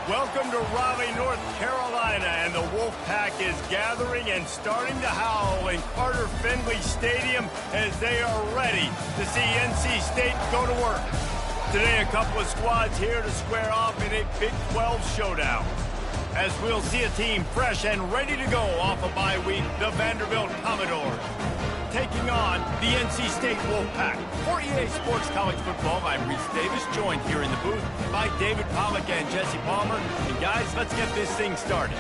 Welcome to Raleigh, North Carolina, and the Wolfpack is gathering and starting to howl in Carter Finley Stadium as they are ready to see NC State go to work. Today, a couple of squads here to square off in a Big 12 showdown, as we'll see a team fresh and ready to go off a bye week, the Vanderbilt Commodores, taking on the NC State Wolfpack. For EA Sports College Football, I'm Reese Davis, joined here in the booth by David Pollack and Jesse Palmer. And guys, let's get this thing started.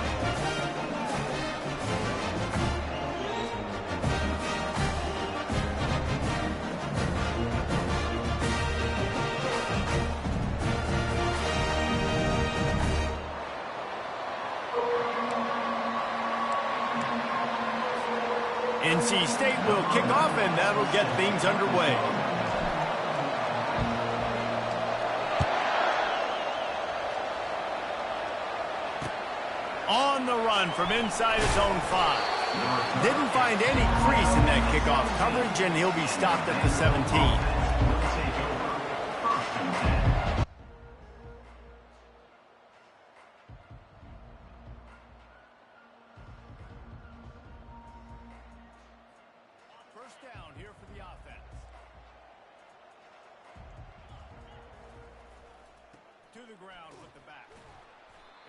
NC State will kick off, and that'll get things underway. On the run from inside his own 5. Didn't find any crease in that kickoff coverage, and he'll be stopped at the 17. To the ground with the back.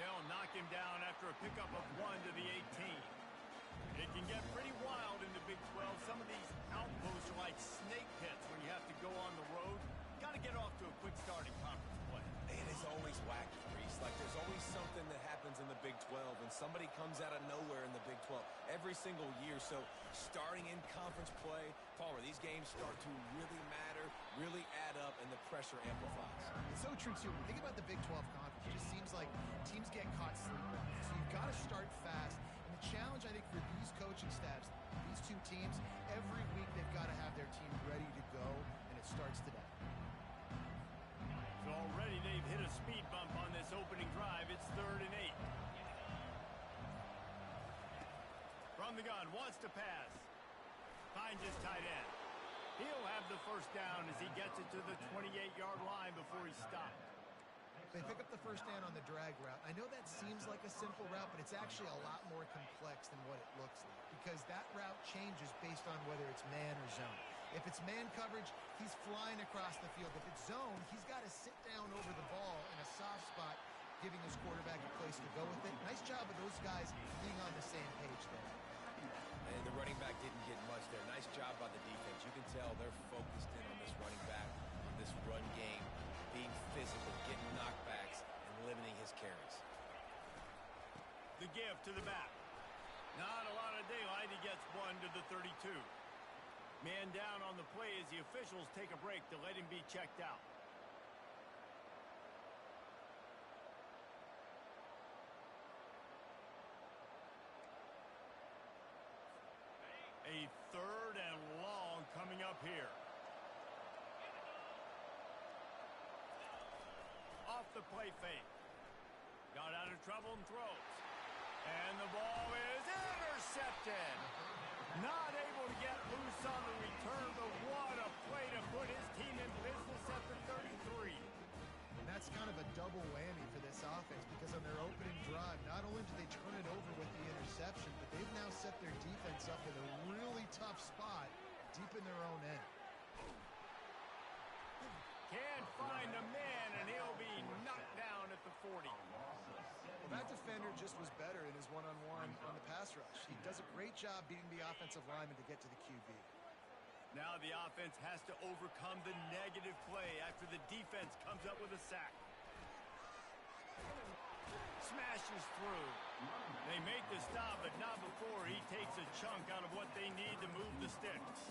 They'll knock him down after a pickup of 1 to the 18. It can get pretty wild in the Big 12. Some of these outposts are like snake pits when you have to go on the road. Got to get off to a quick start in conference play. It is always wacky, Reese. Like there's always something that happens in the Big 12, and somebody comes out of nowhere in the Big 12 every single year. So starting in conference play, Palmer, these games start to really matter, really add up, and the pressure amplifies. It's so true, too. Think about the Big 12 conference. It just seems like teams get caught sleeping. So you've got to start fast. And the challenge, I think, for these coaching staffs, these two teams, every week they've got to have their team ready to go, and it starts today. So already they've hit a speed bump on this opening drive. It's 3rd and 8. From the gun, wants to pass. Finds his tight end. He'll have the first down as he gets it to the 28-yard line before he's stopped. They pick up the first down on the drag route. I know that seems like a simple route, but it's actually a lot more complex than what it looks like, because that route changes based on whether it's man or zone. If it's man coverage, he's flying across the field. If it's zone, he's got to sit down over the ball in a soft spot, giving his quarterback a place to go with it. Nice job of those guys being on the same page there. And the running back didn't get much there. Nice job by the defense. You can tell they're focused in on this running back, on this run game, being physical, getting knockbacks, and limiting his carries. The give to the back. Not a lot of daylight. He gets 1 to the 32. Man down on the play as the officials take a break to let him be checked out. A 3rd and long coming up here. Off the play fake. Got out of trouble and throws. And the ball is intercepted. Not able to get loose on the return, but what a play to put his team in business at the 33. And that's kind of a double whammy for this offense, because on their opening drive, not only did they turn it over with the interception, but they've now set their defense up in a really tough spot deep in their own end. Can't find a man, and he'll be knocked down at the 40. Well, that defender just was better in his one-on-one on the pass rush. He does a great job beating the offensive lineman to get to the QB. Now the offense has to overcome the negative play after the defense comes up with a sack. Smashes through. They make the stop, but not before he takes a chunk out of what they need to move the sticks.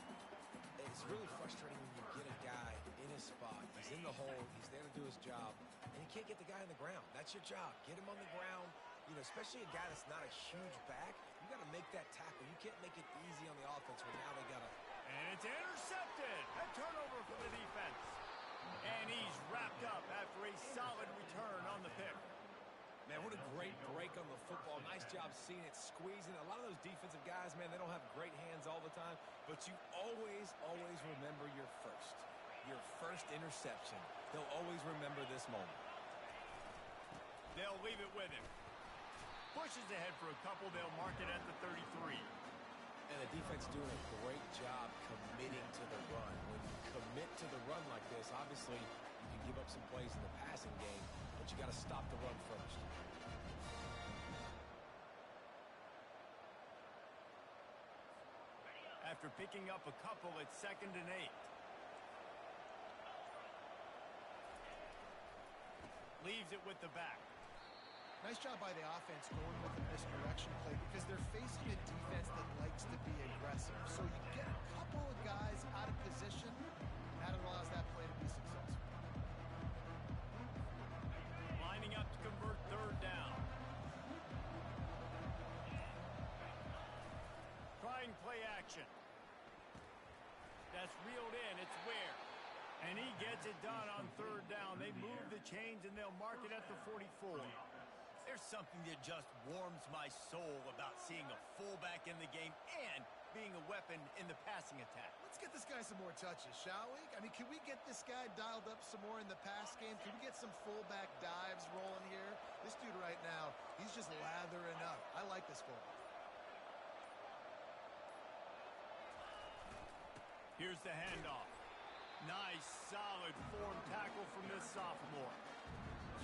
It's really frustrating when you get a guy in his spot. He's in the hole. He's there to do his job. And you can't get the guy on the ground. That's your job. Get him on the ground. You know, especially a guy that's not a huge back. You got to make that tackle. You can't make it easy on the offense when now they got to. And it's intercepted. A turnover for the defense. And he's wrapped up after a solid return on the pick. Man, what a great break on the football. Nice job seeing it, squeezing. A lot of those defensive guys, man, they don't have great hands all the time, but you always remember your first interception. They'll always remember this moment. They'll leave it with him. Pushes ahead for a couple. They'll mark it at the 33. And the defense doing a great job committing to the run. When you commit to the run like this, obviously you can give up some plays in the passing game, but you got to stop the run first. After picking up a couple, it's 2nd and 8. Leaves it with the back. Nice job by the offense going with the misdirection play because they're facing a defense that likes to be aggressive. So you get a couple of guys out of position, and that allows that play to be successful. Lining up to convert 3rd down. Trying play action. That's reeled in. It's Ware. And he gets it done on 3rd down. They move the chains, and they'll mark it at the 44. There's something that just warms my soul about seeing a fullback in the game and being a weapon in the passing attack. Let's get this guy some more touches, shall we? I mean, can we get this guy dialed up some more in the pass game? Can we get some fullback dives rolling here? This dude right now, he's just lathering up. I like this fullback. Here's the handoff. Nice, solid form tackle from this sophomore.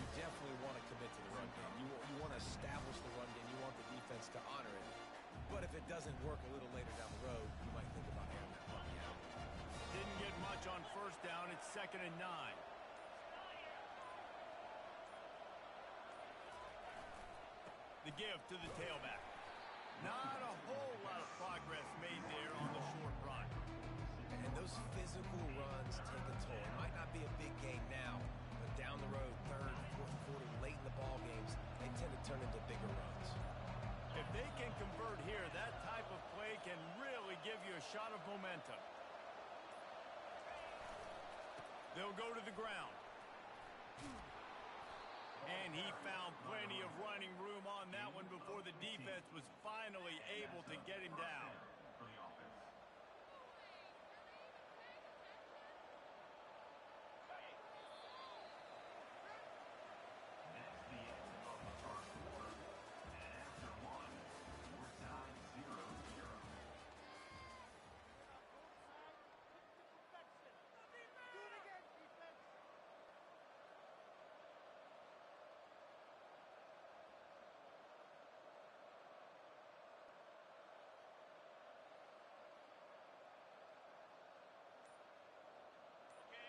You definitely want to commit to the run game. You want to establish the run game. You want the defense to honor it. But if it doesn't work a little later down the road, you might think about airing that puppy out. Didn't get much on 1st down. It's 2nd and 9. The give to the tailback. Not a whole lot of progress made there on the short run. And those physical runs take a toll. It might not be a big game now, but down the road, 3rd, 4th quarter, late in the ball games, they tend to turn into bigger runs. If they can convert here, that type of play can really give you a shot of momentum. They'll go to the ground. And he found plenty of running room on that one before the defense was finally able to get him down.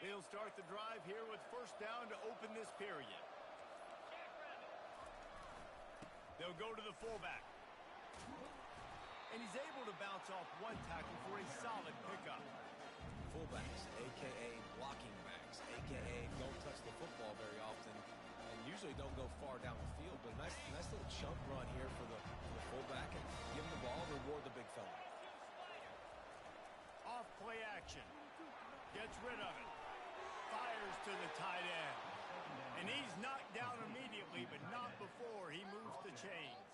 They'll start the drive here with 1st down to open this period. They'll go to the fullback. And he's able to bounce off one tackle for a solid pickup. Fullbacks, a.k.a. blocking backs, a.k.a. don't touch the football very often and usually don't go far down the field. But a nice little chunk run here for the fullback, and give him the ball, reward the big fella. Off play action. Gets rid of it. Fires to the tight end. And he's knocked down immediately, but not before he moves the chains.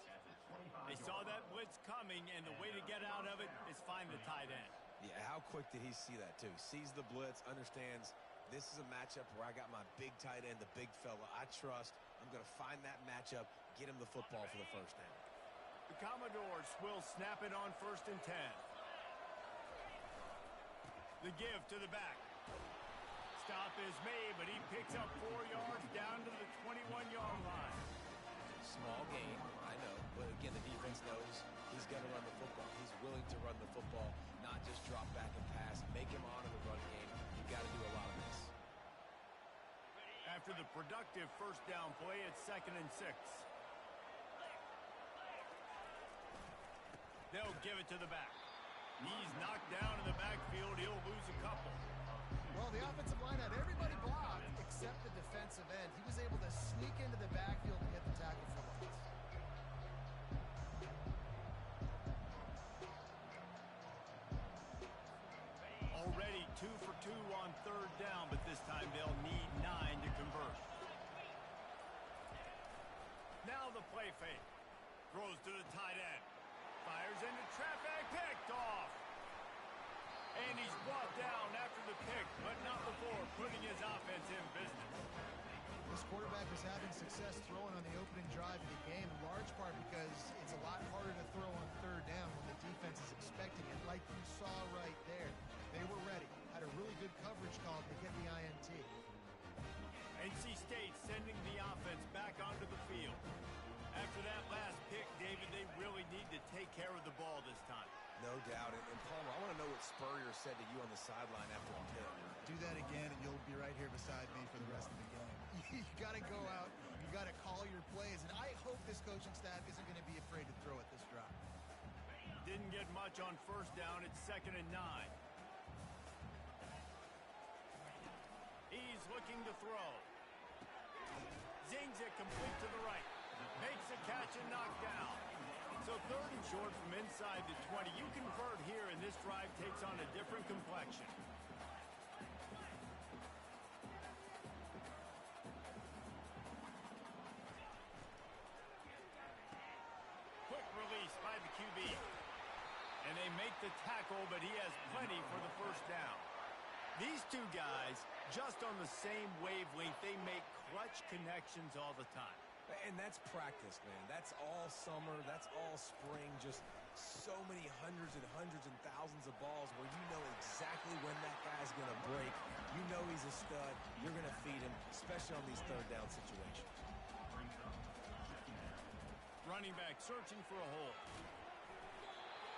They saw that blitz coming, and the way to get out of it is find the tight end. Yeah, how quick did he see that, too? Sees the blitz, understands this is a matchup where I got my big tight end, the big fella I trust. I'm going to find that matchup, get him the football for the 1st down. The Commodores will snap it on 1st and 10. The give to the back. Stop is made, but he picks up 4 yards down to the 21-yard line. Small gain, I know, but again, the defense knows he's going to run the football. He's willing to run the football, not just drop back and pass, make him honor the run game. You've got to do a lot of this. After the productive 1st down play, it's 2nd and 6. They'll give it to the back. He's knocked down in the backfield. He'll lose a couple. Well, the offensive line had everybody blocked except the defensive end. He was able to sneak into the backfield and get the tackle for loss. Already 2 for 2 on 3rd down, but this time they'll need 9 to convert. Now the play fake. Throws to the tight end. Fires into traffic, picked off. And he's brought down after the pick, but not before putting his offense in business. This quarterback is was having success throwing on the opening drive of the game, in large part because it's a lot harder to throw on third down when the defense is expecting it, like you saw right there. They were ready, had a really good coverage call to get the INT. NC State sending the offense back onto the field. After that last pick, David, they really need to take care of the ball this time. No doubt. And Palmer, I want to know what Spurrier said to you on the sideline after the pick. Do that again, and you'll be right here beside me for the rest of the game. You got to go out. You got to call your plays. And I hope this coaching staff isn't going to be afraid to throw at this drive. Didn't get much on first down. It's 2nd and 9. He's looking to throw. Zings it complete to the right. Makes a catch and knocked down. So 3rd and short from inside the 20. You convert here, and this drive takes on a different complexion. Quick release by the QB. And they make the tackle, but he has plenty for the first down. These two guys, just on the same wavelength, they make clutch connections all the time. And that's practice, man. That's all summer. That's all spring. Just so many hundreds and thousands of balls where you know exactly when that guy's going to break. You know he's a stud. You're going to feed him, especially on these third down situations. Running back searching for a hole.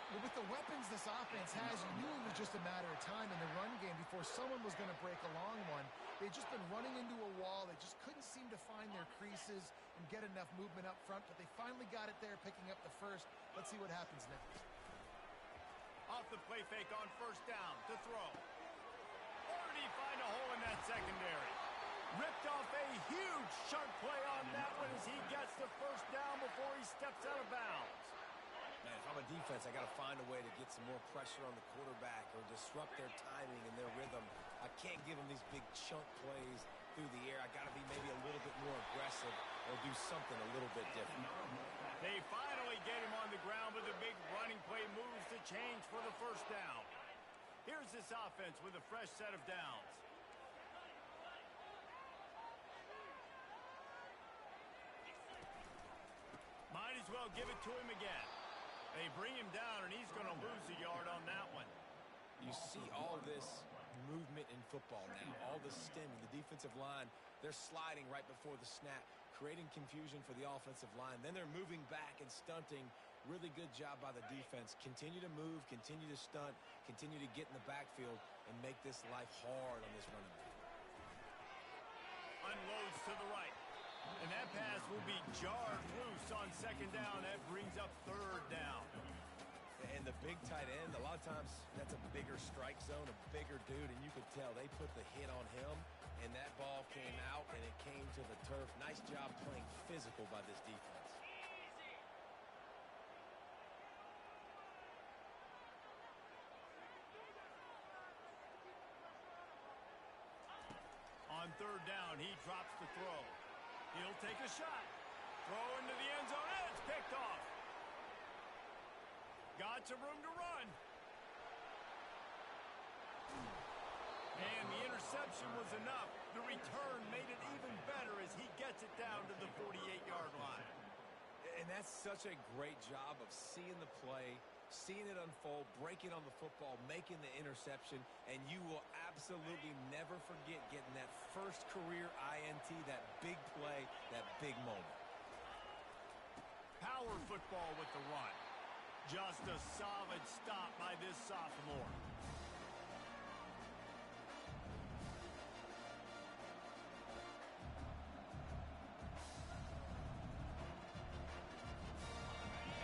Well, with the weapons this offense has, you knew it was just a matter of time in the run game before someone was going to break a long one. They'd just been running into a wall. They just couldn't seem to find their creases and get enough movement up front, but they finally got it there, picking up the first. Let's see what happens next. Off the play fake on first down to throw. Or did he find a hole in that secondary? Ripped off a huge chunk play on that one as he gets the first down before he steps out of bounds. Man, if I'm a defense, I got to find a way to get some more pressure on the quarterback or disrupt their timing and their rhythm. I can't give them these big chunk plays through the air. I got to be maybe a little bit more aggressive or do something a little bit different. They finally get him on the ground, but the big running play moves to change for the first down. Here's this offense with a fresh set of downs. Might as well give it to him again. They bring him down, and he's going to lose a yard on that one. You see all this movement in football now, all the stemming, the defensive line, they're sliding right before the snap, creating confusion for the offensive line. Then they're moving back and stunting. Really good job by the defense. Continue to move, continue to stunt, continue to get in the backfield and make this life hard on this running back. Unloads to the right. And that pass will be jarred loose on second down. That brings up third down. And the big tight end, a lot of times that's a bigger strike zone, a bigger dude, and you could tell they put the hit on him, and that ball came out, and it came to the turf. Nice job playing physical by this defense. On third down, he drops the throw. He'll take a shot. Throw into the end zone. And it's picked off. Got some room to run. And the interception was enough. The return made it even better as he gets it down to the 48-yard line. And that's such a great job of seeing the play, seeing it unfold, breaking on the football, making the interception, and you will absolutely never forget getting that first career INT, that big play, that big moment. Power football with the run. Just a solid stop by this sophomore.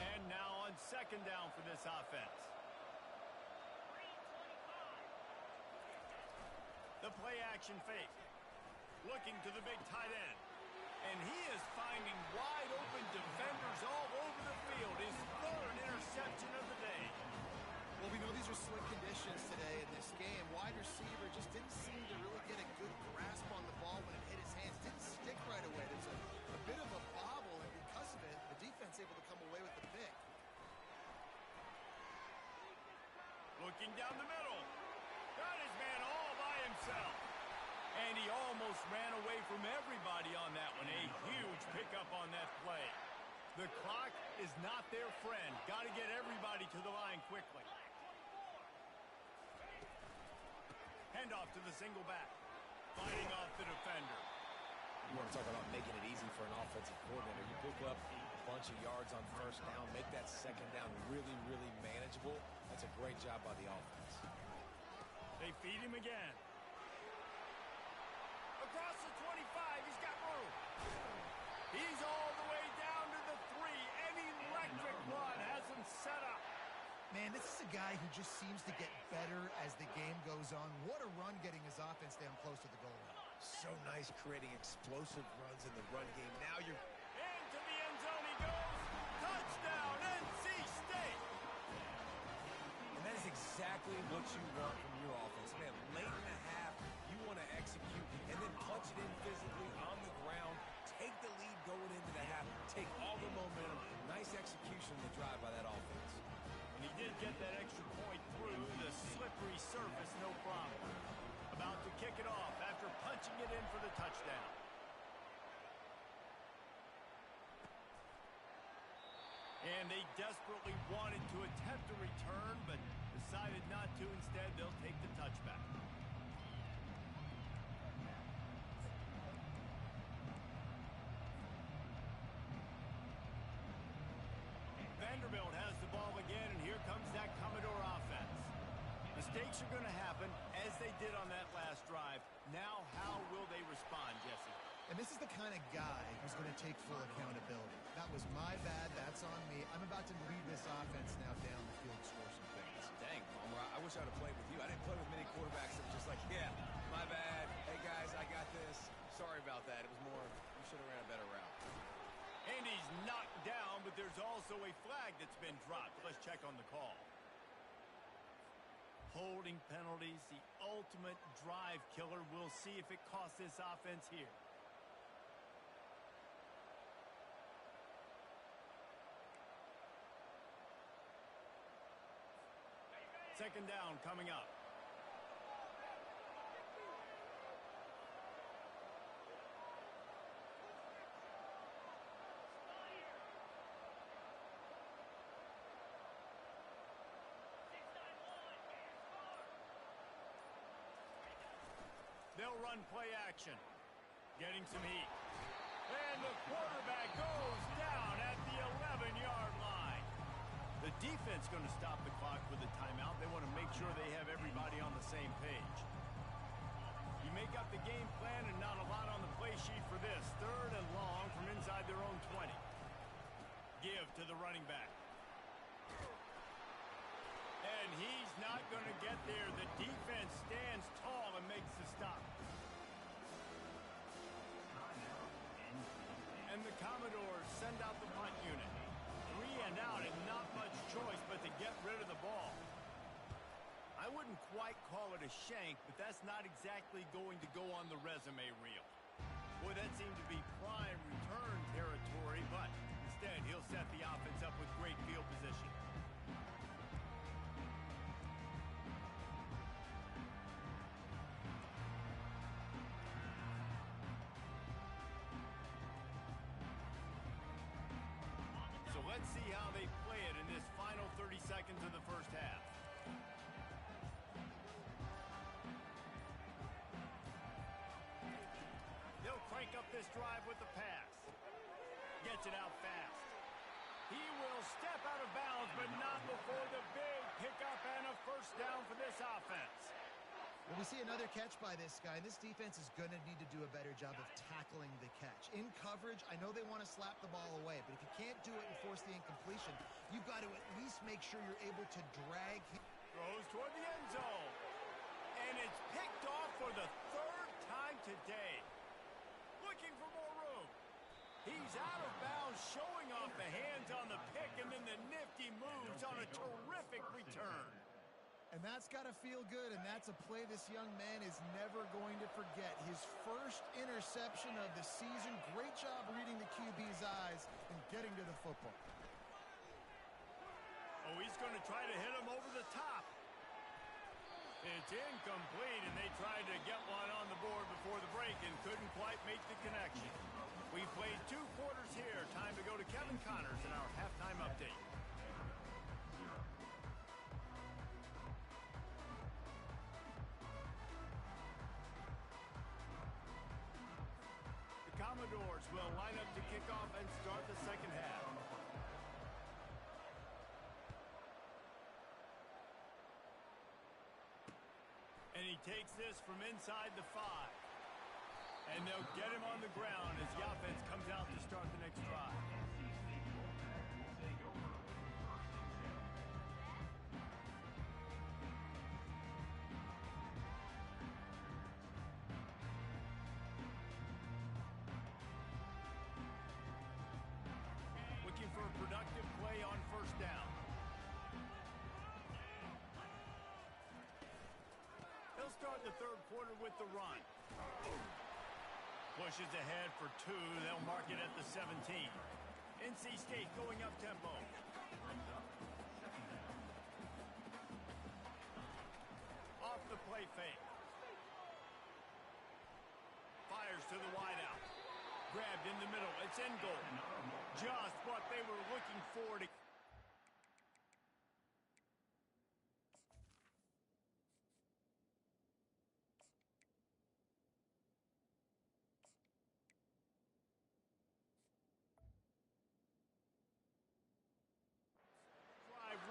And now on second down for this offense. The play action fake. Looking to the big tight end. And he is finding wide open defenders all over the field. His third interception of the day. Well, we know these are slick conditions today in this game. Wide receiver just didn't seem to really get a good grasp on the ball when it hit his hands. Didn't stick right away. There's a bit of a bobble, and because of it, the defense able to come away with the pick. Looking down the middle. Got his man all by himself. And he he almost ran away from everybody on that one. A huge pickup on that play. The clock is not their friend. Got to get everybody to the line quickly. Handoff to the single back. Fighting off the defender. You want to talk about making it easy for an offensive coordinator. You pick up a bunch of yards on first down, make that second down really, really manageable. That's a great job by the offense. They feed him again. Across the 25, he's got room. He's all the way down to the 3. An electric run has him set up. Man, this is a guy who just seems to get better as the game goes on. What a run getting his offense down close to the goal line. So nice creating explosive runs in the run game. Now you're... Into the end zone he goes. Touchdown, NC State. And that is exactly what you want from your offense. Man, late in the half, you want to execute and then punch it in physically on the ground. Take the lead going into the half. Take all the momentum. Nice execution on the drive by that offense. And he did get that extra point through the slippery surface, no problem. About to kick it off after punching it in for the touchdown. And they desperately wanted to attempt a return, but decided not to. Instead, they'll take the touchback. Vanderbilt has the ball again, and here comes that Commodore offense. Mistakes are going to happen, as they did on that last drive. Now, how will they respond, Jesse? And this is the kind of guy who's going to take full accountability. That was my bad. That's on me. I'm about to lead this offense now down the field, score some things. Dang, Palmer, I wish I would have played with you. I didn't play with many quarterbacks that were just like, yeah, my bad. Hey, guys, I got this. Sorry about that. It was more, you should have ran a better route. And he's knocked down, but there's also a flag that's been dropped. Let's check on the call. Holding penalties, the ultimate drive killer. We'll see if it costs this offense here. Second down coming up. They'll run play action. Getting some heat. And the quarterback goes down at the 11-yard line. The defense going to stop the clock with a timeout. They want to make sure they have everybody on the same page. You make up the game plan and not a lot on the play sheet for this. Third and long from inside their own 20. Give to the running back. And he's not going to get there. The defense stands tall and makes the stop. And the Commodores send out the punt unit. 3 and out and not much choice but to get rid of the ball. I wouldn't quite call it a shank, but that's not exactly going to go on the resume reel. Boy, that seemed to be prime return territory, but instead he'll set the offense up with great field position. So let's see how they play it in this final 30 seconds of the first half. They'll crank up this drive with the pass. Gets it out fast. He will step out of bounds, but not before the big pickup and a first down for this offense. Well, we see another catch by this guy. This defense is going to need to do a better job of tackling the catch. In coverage, I know they want to slap the ball away, but if you can't do it and force the incompletion, you've got to at least make sure you're able to drag him. Throws toward the end zone. And it's picked off for the third time today. Looking for more room. He's out of bounds, showing off the hands on the pick, and then the nifty moves on a terrific return. And that's got to feel good, and that's a play this young man is never going to forget. His first interception of the season. Great job reading the QB's eyes and getting to the football. Oh, he's going to try to hit him over the top. It's incomplete, and they tried to get one on the board before the break. break and couldn't quite make the connection. We played 2 quarters here. Time to go to Kevin Connors in our halftime update. The Commodores will line up to kick off and start the second half. And he takes this from inside the 5. And they'll get him on the ground as the offense comes out to start the next drive. Looking for a productive play on first down. They'll start the third quarter with the run. Pushes ahead for 2. They'll mark it at the 17. NC State going up tempo. Off the play fake. Fires to the wideout. Grabbed in the middle. It's in goal. Just what they were looking for to...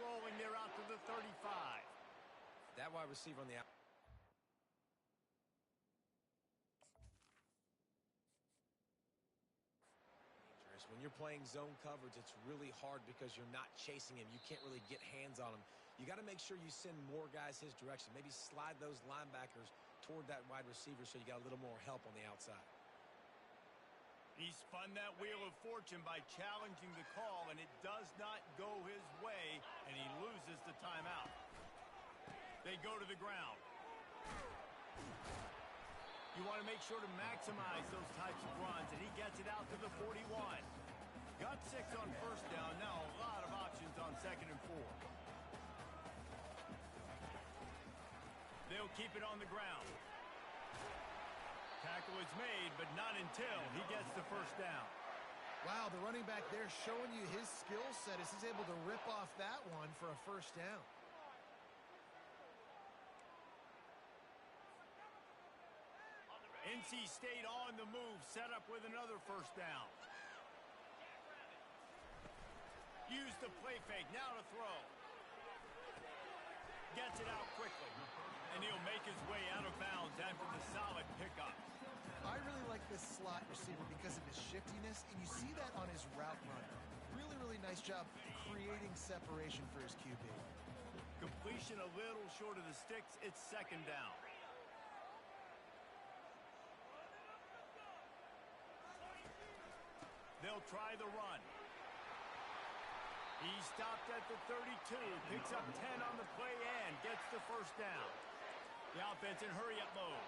rolling there out to the 35. That wide receiver on the out. Dangerous. When you're playing zone coverage, it's really hard because you're not chasing him. You can't really get hands on him. You got to make sure you send more guys his direction. Maybe slide those linebackers toward that wide receiver so you got a little more help on the outside. He spun that wheel of fortune by challenging the call, and it does not go his way, and he loses the timeout. They go to the ground. You want to make sure to maximize those types of runs, and he gets it out to the 41. Got 6 on first down. Now a lot of options on 2nd and 4. They'll keep it on the ground. Tackle is made, but not until he gets the first down. Wow, the running back there showing you his skill set as he's able to rip off that one for a first down. NC State on the move, set up with another first down. Use the play fake, now to throw. Gets it out quickly, and he'll make his way out of bounds after the solid pickup. I really like this slot receiver because of his shiftiness, and you see that on his route run. Really, really nice job creating separation for his QB. Completion a little short of the sticks. It's 2nd down. They'll try the run. He stopped at the 32, picks up 10 on the play and gets the first down. The offense in hurry-up mode.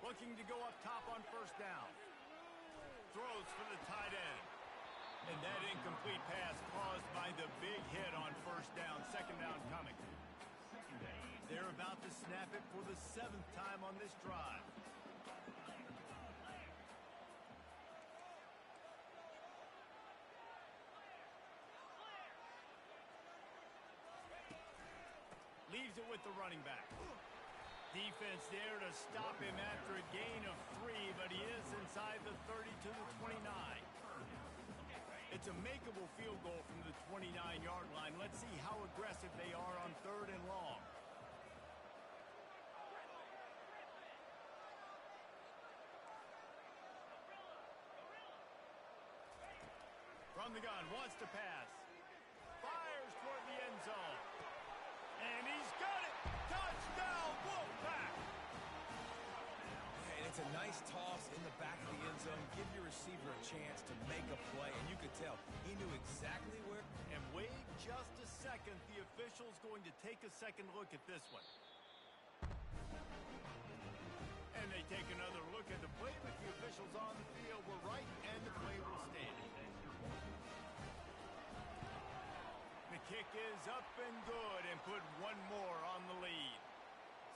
Looking to go up top on first down. Throws for the tight end. And that incomplete pass caused by the big hit on first down. 2nd down coming. They're about to snap it for the 7th time on this drive. Leaves it with the running back. Defense there to stop him after a gain of 3, but he is inside the 30 to the 29. It's a makeable field goal from the 29-yard line. Let's see how aggressive they are on 3rd and long. From the gun, wants to pass. Fires toward the end zone. And he's got it! Touchdown, Wolfpack! And it's a nice toss in the back of the end zone. Give your receiver a chance to make a play. And you could tell he knew exactly where. And wait just a second. The official's going to take a second look at this one. And they take another look at the play, but the officials on the field were right, and the play will stand. kick is up and good and put one more on the lead.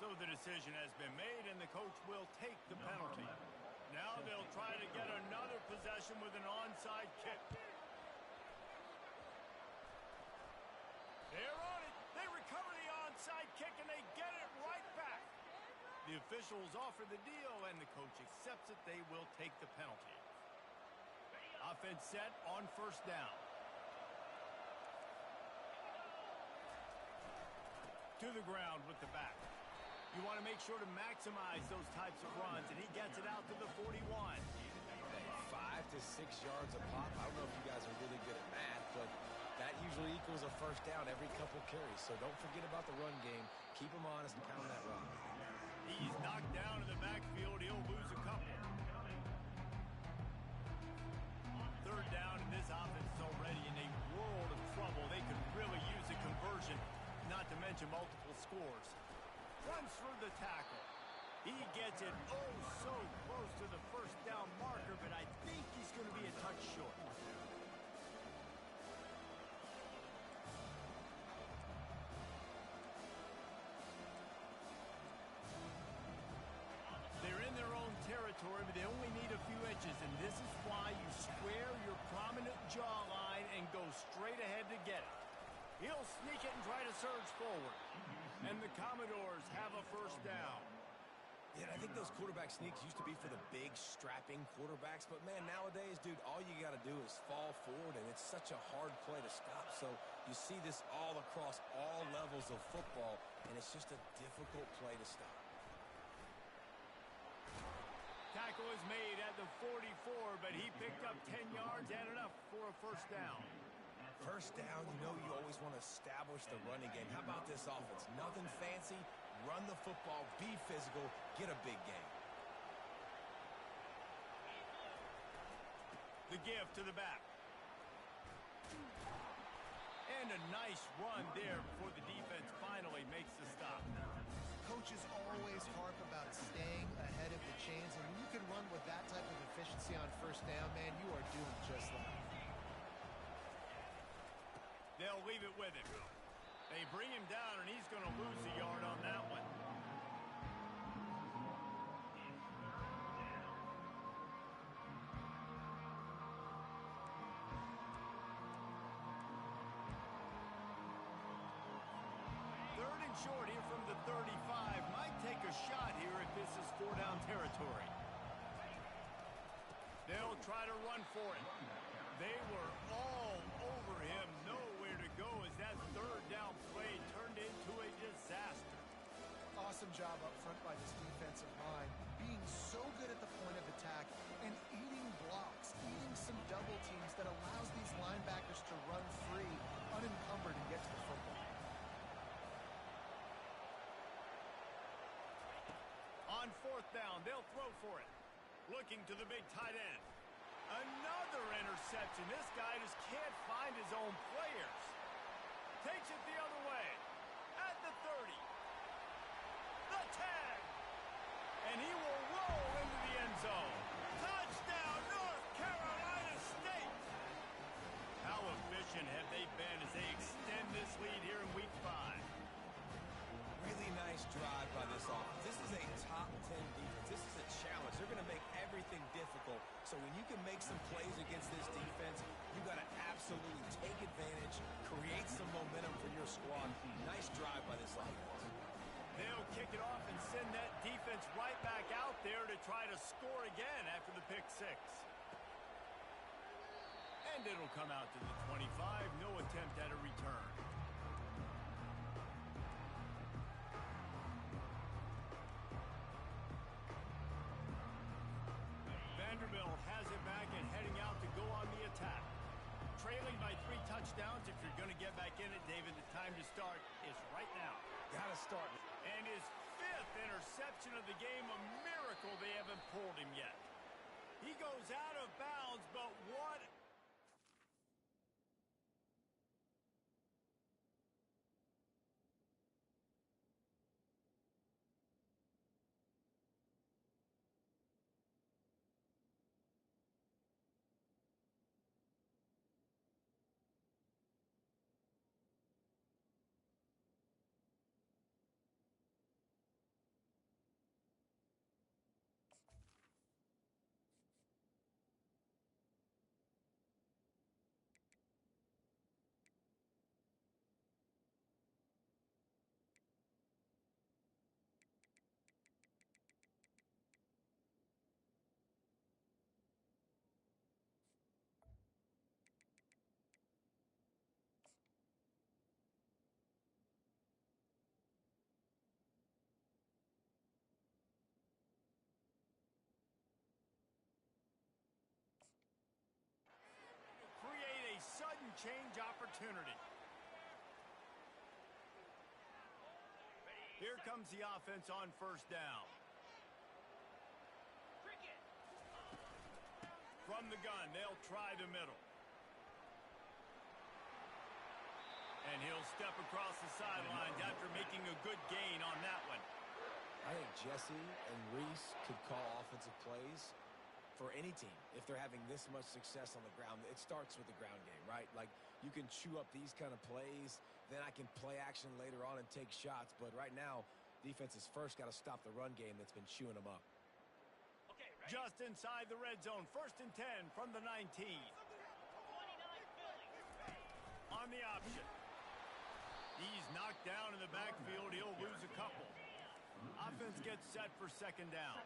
So the decision has been made, and the coach will take the penalty. Now they'll try to get another possession with an onside kick. They're on it. They recover the onside kick, and they get it right back. The officials offer the deal, and the coach accepts it. They will take the penalty. Offense set on first down. To the ground with the back. You want to make sure to maximize those types of runs, and he gets it out to the 41. 5 to 6 yards a pop. I don't know if you guys are really good at math, but that usually equals a first down every couple carries. So don't forget about the run game. Keep them honest and pound that rock. He's knocked down in the backfield. He'll lose a couple. Third down, and this offense is already in a world of trouble. They could really use a conversion, not to mention multiple scores. Runs through the tackle. He gets it oh so close to the first down marker, but I think he's going to be a touch short. They're in their own territory, but they only need a few inches, and this is why you square your prominent jawline and go straight ahead to get it. He'll sneak it and try to surge forward. And the Commodores have a first down. Yeah, I think those quarterback sneaks used to be for the big, strapping quarterbacks. But, man, nowadays, dude, all you got to do is fall forward, and it's such a hard play to stop. So you see this all across all levels of football, and it's just a difficult play to stop. Tackle is made at the 44, but he picked up 10 yards and enough for a first down. First down, you know you always want to establish the running game. How about this offense? Nothing fancy. Run the football, be physical, get a big game. The give to the back. And a nice run there before the defense finally makes the stop. Coaches always harp about staying ahead of the chains, and when you can run with that type of efficiency on first down, man, you are doing just that. They'll leave it with him. They bring him down, and he's going to lose a yard on that one. Third and short here from the 35. Might take a shot here if this is four-down territory. They'll try to run for it. They were all over him. Nowhere to go as that third down play turned into a disaster. Awesome job up front by this defensive line, being so good at the point of attack and eating blocks, eating some double teams that allows these linebackers to run free, unencumbered, and get to the football. On fourth down, they'll throw for it. Looking to the big tight end. Another interception. This guy just can't find his own players. Takes it the other way. At the 30. The 10. And he will roll into the end zone. Touchdown, North Carolina State. How efficient have they been as they extend this lead here in Week 5? Really nice drive by this offense. This is a top 10 defense. This is a challenge. They're going to make everything difficult. So when you can make some plays against this defense, you got to absolutely take advantage, create some momentum for your squad. Nice drive by this offense. They'll kick it off and send that defense right back out there to try to score again after the pick six. And it'll come out to the 25. No attempt at a return. Vanderbilt has it back and heading out to go on the attack. Trailing by 3 touchdowns. If you're going to get back in it, David, the time to start is right now. Got to start. And his 5th interception of the game, a miracle they haven't pulled him yet. He goes out of bounds, but what change opportunity. Here comes the offense on first down. From the gun, they'll try the middle. And he'll step across the sidelines after making a good gain on that one. I think Jesse and Reese could call offensive plays for any team if they're having this much success on the ground. It starts with the ground game, right? Like, you can chew up these kind of plays, then I can play action later on and take shots. But right now, defense has first got to stop the run game that's been chewing them up. Okay, just inside the red zone, 1st and 10 from the 19. On the option. He's knocked down in the backfield. He'll lose a couple. Offense gets set for 2nd down.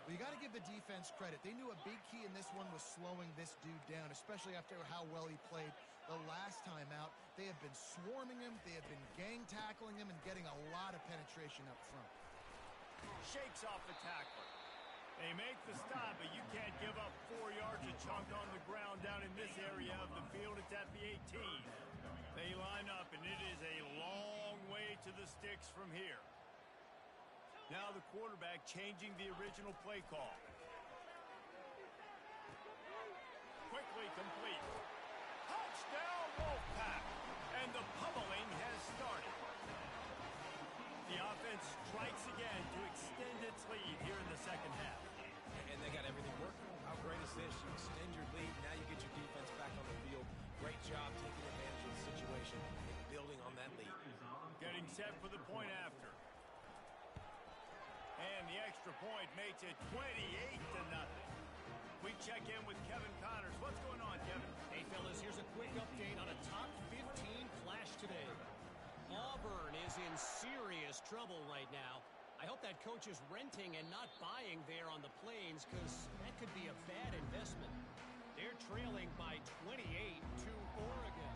Well, you got to give the defense credit. They knew a big key in this one was slowing this dude down, especially after how well he played the last time out. They have been swarming him. They have been gang tackling him and getting a lot of penetration up front. Shakes off the tackler. They make the stop, but you can't give up 4 yards a chunk on the ground down in this area of the field. It's at the 18. They line up, and it is a long way to the sticks from here. Now the quarterback changing the original play call. Quickly complete. Touchdown, Wolfpack! And the pummeling has started. The offense strikes again to extend its lead here in the 2nd half. And they got everything working. How great is this? You extend your lead. Now you get your defense back on the field. Great job taking advantage of the situation and building on that lead. Getting set for the point after. And the extra point makes it 28-0. We check in with Kevin Connors. What's going on, Kevin? Hey, fellas, here's a quick update on a top 15 flash today. Auburn is in serious trouble right now. I hope that coach is renting and not buying there on the Plains, because that could be a bad investment. They're trailing by 28 to Oregon.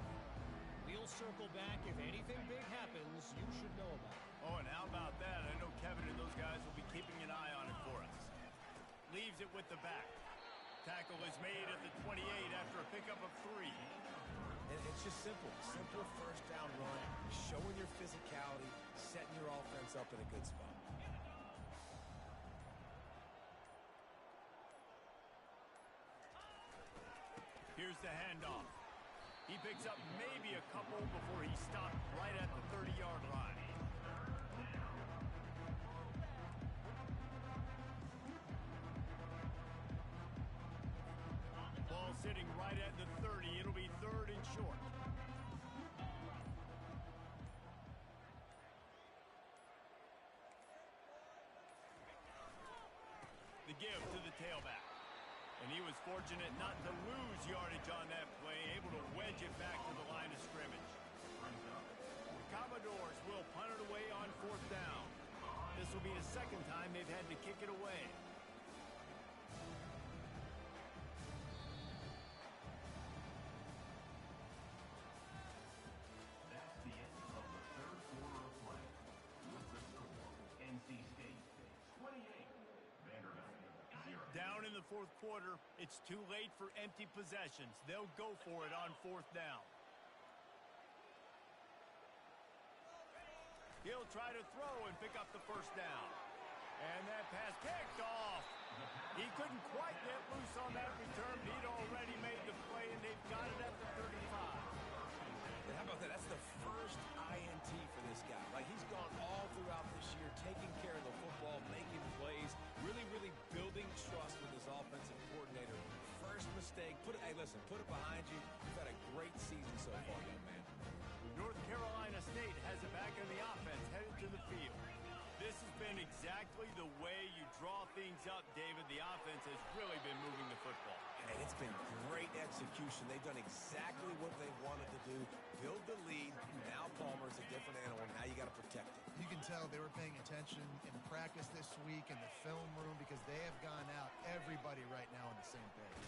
We'll circle back. If anything big happens, you should know about it. Oh, and how about that? I know Kevin and those guys will be keeping an eye on it for us. Leaves it with the back. Tackle is made at the 28 after a pickup of 3. And it's just simple. Simple 1st down run, showing your physicality, setting your offense up in a good spot. Here's the handoff. He picks up maybe a couple before he stopped right at the 30-yard line. Ball sitting right at the 30. It'll be 3rd and short. The give to the tailback. And he was fortunate not to lose yardage on that play, able to wedge it back to the line of scrimmage. The Commodores will punt it away on 4th down. This will be the 2nd time they've had to kick it away. That's the end of the 3rd quarter of play. With the score, NC State 28, Vanderbilt 0. Down in the 4th quarter, it's too late for empty possessions. They'll go for it on 4th down. He'll try to throw and pick up the 1st down. And that pass picked off. He couldn't quite get loose on that return, but he'd already made the play, and they've got it at the 35. And how about that? That's the first INT for this guy. Like, he's gone all throughout this year, taking care of the football, making plays, really, really building trust with his offensive coordinator. First mistake, hey, listen, put it behind you. You've had a great season so far, young man. North Carolina State has it back on the offense, headed to the field. This has been exactly the way you draw things up, David. The offense has really been moving the football. And it's been great execution. They've done exactly what they wanted to do. Build the lead. Now Palmer's a different animal. Now you got to protect it. You can tell they were paying attention in practice this week in the film room because they have gone out, everybody right now on the same page.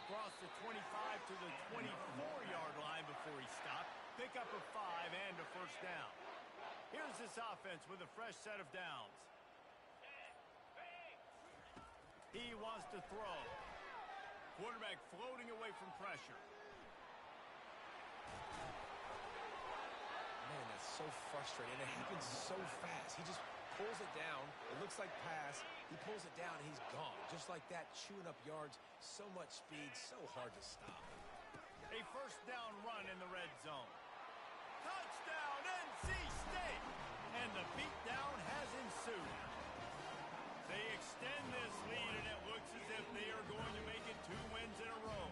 Across the 25 to the 24-yard line before he stopped. Pick up a 5 and a 1st down. Here's this offense with a fresh set of downs. He wants to throw. Quarterback floating away from pressure. Man, that's so frustrating. And it happens so fast. He just pulls it down. It looks like pass. He pulls it down, and he's gone. Just like that, chewing up yards. So much speed, so hard to stop. A first down run in the red zone. Touchdown, NC State! And the beatdown has ensued. They extend this lead, and it looks as if they are going to make it 2 wins in a row.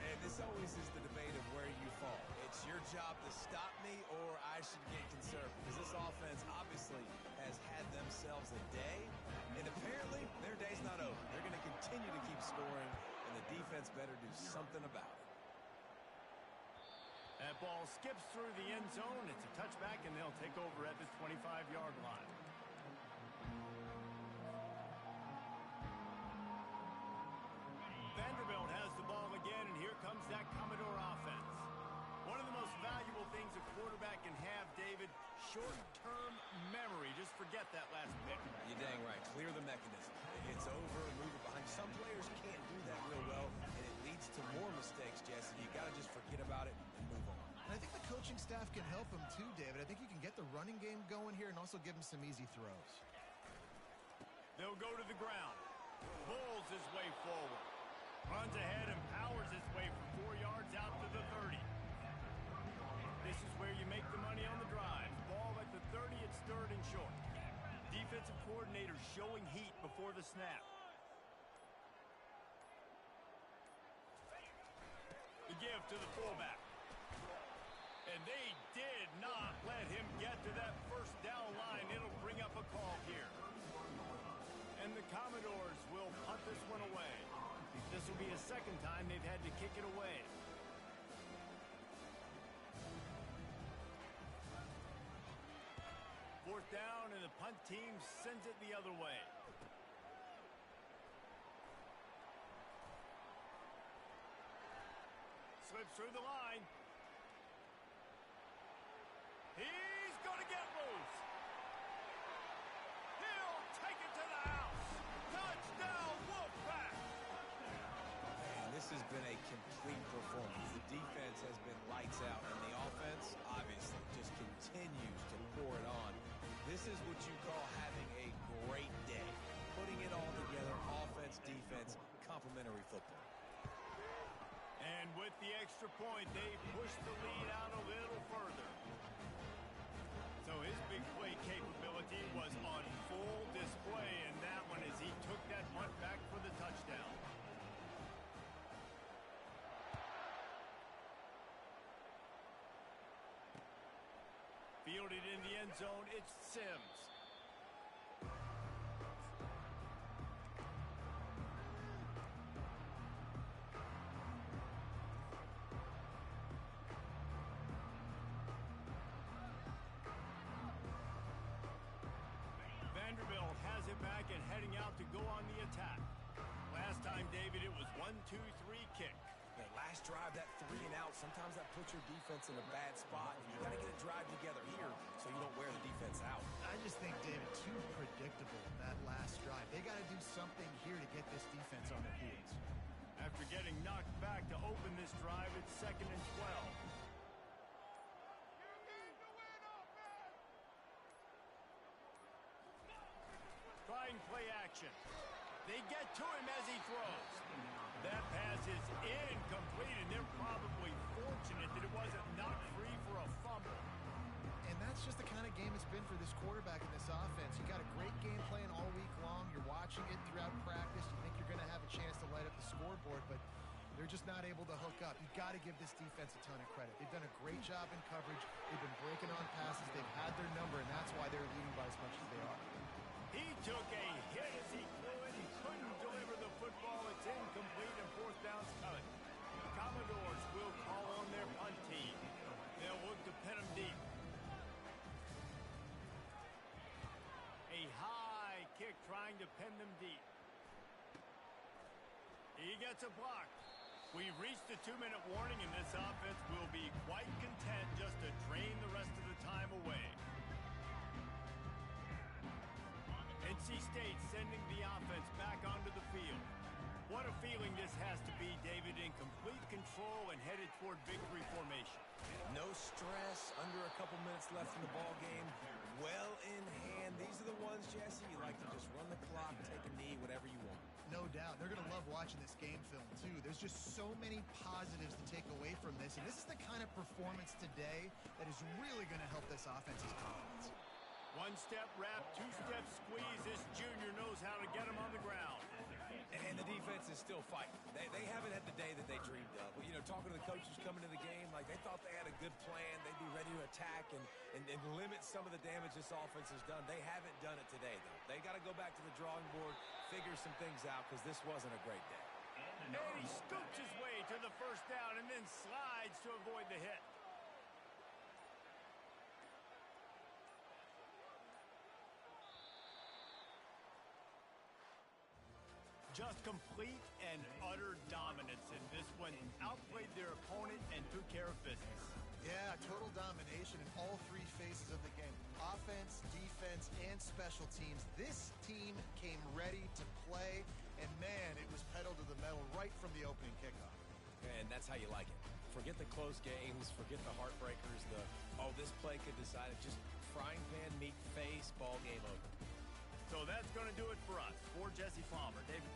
And this always is the debate of where you fall. It's your job to stop me, or I should get concerned. Because this offense obviously has had themselves a day, and apparently their day's not over. They're going to continue to keep scoring, and the defense better do something about it. That ball skips through the end zone. It's a touchback, and they'll take over at the 25-yard line. Vanderbilt has the ball again, and here comes that Commodore offense. One of the most valuable things a quarterback can have, David, short-term memory. Just forget that last pick. You're dang right. Clear the mechanism. It's over, move it behind. Some players can't do that real well, and it leads to more mistakes, Jesse. You got to just forget about it and move on. And I think the coaching staff can help him too, David. I think you can get the running game going here and also give him some easy throws. They'll go to the ground. Pulls his way forward. Runs ahead and powers his way for 4 yards out to the 30. This is where you make the money on the drive. Ball at the 30, it's third and short. Defensive coordinator showing heat before the snap. The give to the fullback. And they did not let him get to that first down line. It'll bring up a call here. And the Commodores will punt this one away. This will be a second time they've had to kick it away. Fourth down, and the punt team sends it the other way. Slips through the line. He's going to get loose. He'll take it to the house. Touchdown, Wolfpack. Man, this has been a complete performance. The defense has been lights out, and the offense, obviously, just continues to pour it on. This is what you call having a great day. Putting it all together, offense, defense, complementary football. And with the extra point, they push the lead out a little further. So his big play capability was on full display in that one as he took that punt back for the touchdown. Fielded in the end zone, it's Sims. Vanderbilt has it back and heading out to go on the attack. Last time, David, it was 1-2-3 kick. That last drive, that 3 and out, sometimes that puts your defense in a bad spot. And you got to get a drive together here so you don't wear the defense out. I just think, David, too predictable, that last drive. They got to do something here to get this defense on their heels. After getting knocked back to open this drive, it's 2nd and 12. Trying play action. They get to him as he throws. That pass is incomplete, and they're probably fortunate that it wasn't knocked free for a fumble. And that's just the kind of game it's been for this quarterback in this offense. You got a great game plan all week long. You're watching it throughout practice. You think you're going to have a chance to light up the scoreboard, but they're just not able to hook up. You got to give this defense a ton of credit. They've done a great job in coverage. They've been breaking on passes. They've had their number, and that's why they're leading by as much as they are. He took a hit as he threw it. He couldn't deliver the football. It's incomplete, and fourth down's coming. The Commodores will call on their punt team. They'll look to pin them deep. A high kick trying to pin them deep. He gets a block. We've reached the 2-minute warning, and this offense will be quite content just to drain the rest of the time away. NC State sending the offense back onto the field. What a feeling this has to be, David, in complete control and headed toward victory formation. No stress, under a couple minutes left in the ball game. Well in hand. These are the ones, Jesse, you like to just run the clock, take a knee, whatever you want. No doubt. They're going to love watching this game film, too. There's just so many positives to take away from this, and this is the kind of performance today that is really going to help this offense's confidence. One-step wrap, two-step squeeze. This junior knows how to get him on the ground. And the defense is still fighting. They haven't had the day that they dreamed of. You know, talking to the coaches coming to the game, like they thought they had a good plan. They'd be ready to attack and limit some of the damage this offense has done. They haven't done it today, though. They got to go back to the drawing board, figure some things out, because this wasn't a great day. And he scoops his way to the first down and then slides to avoid the hit. Just complete and utter dominance in this one. Outplayed their opponent and took care of business. Yeah, total domination in all three phases of the game. Offense, defense, and special teams. This team came ready to play, and man, it was pedal to the metal right from the opening kickoff. And that's how you like it. Forget the close games, forget the heartbreakers, this play could decide it. Just frying pan, meat face, ball game over. So that's going to do it for us. For Jesse Palmer, David.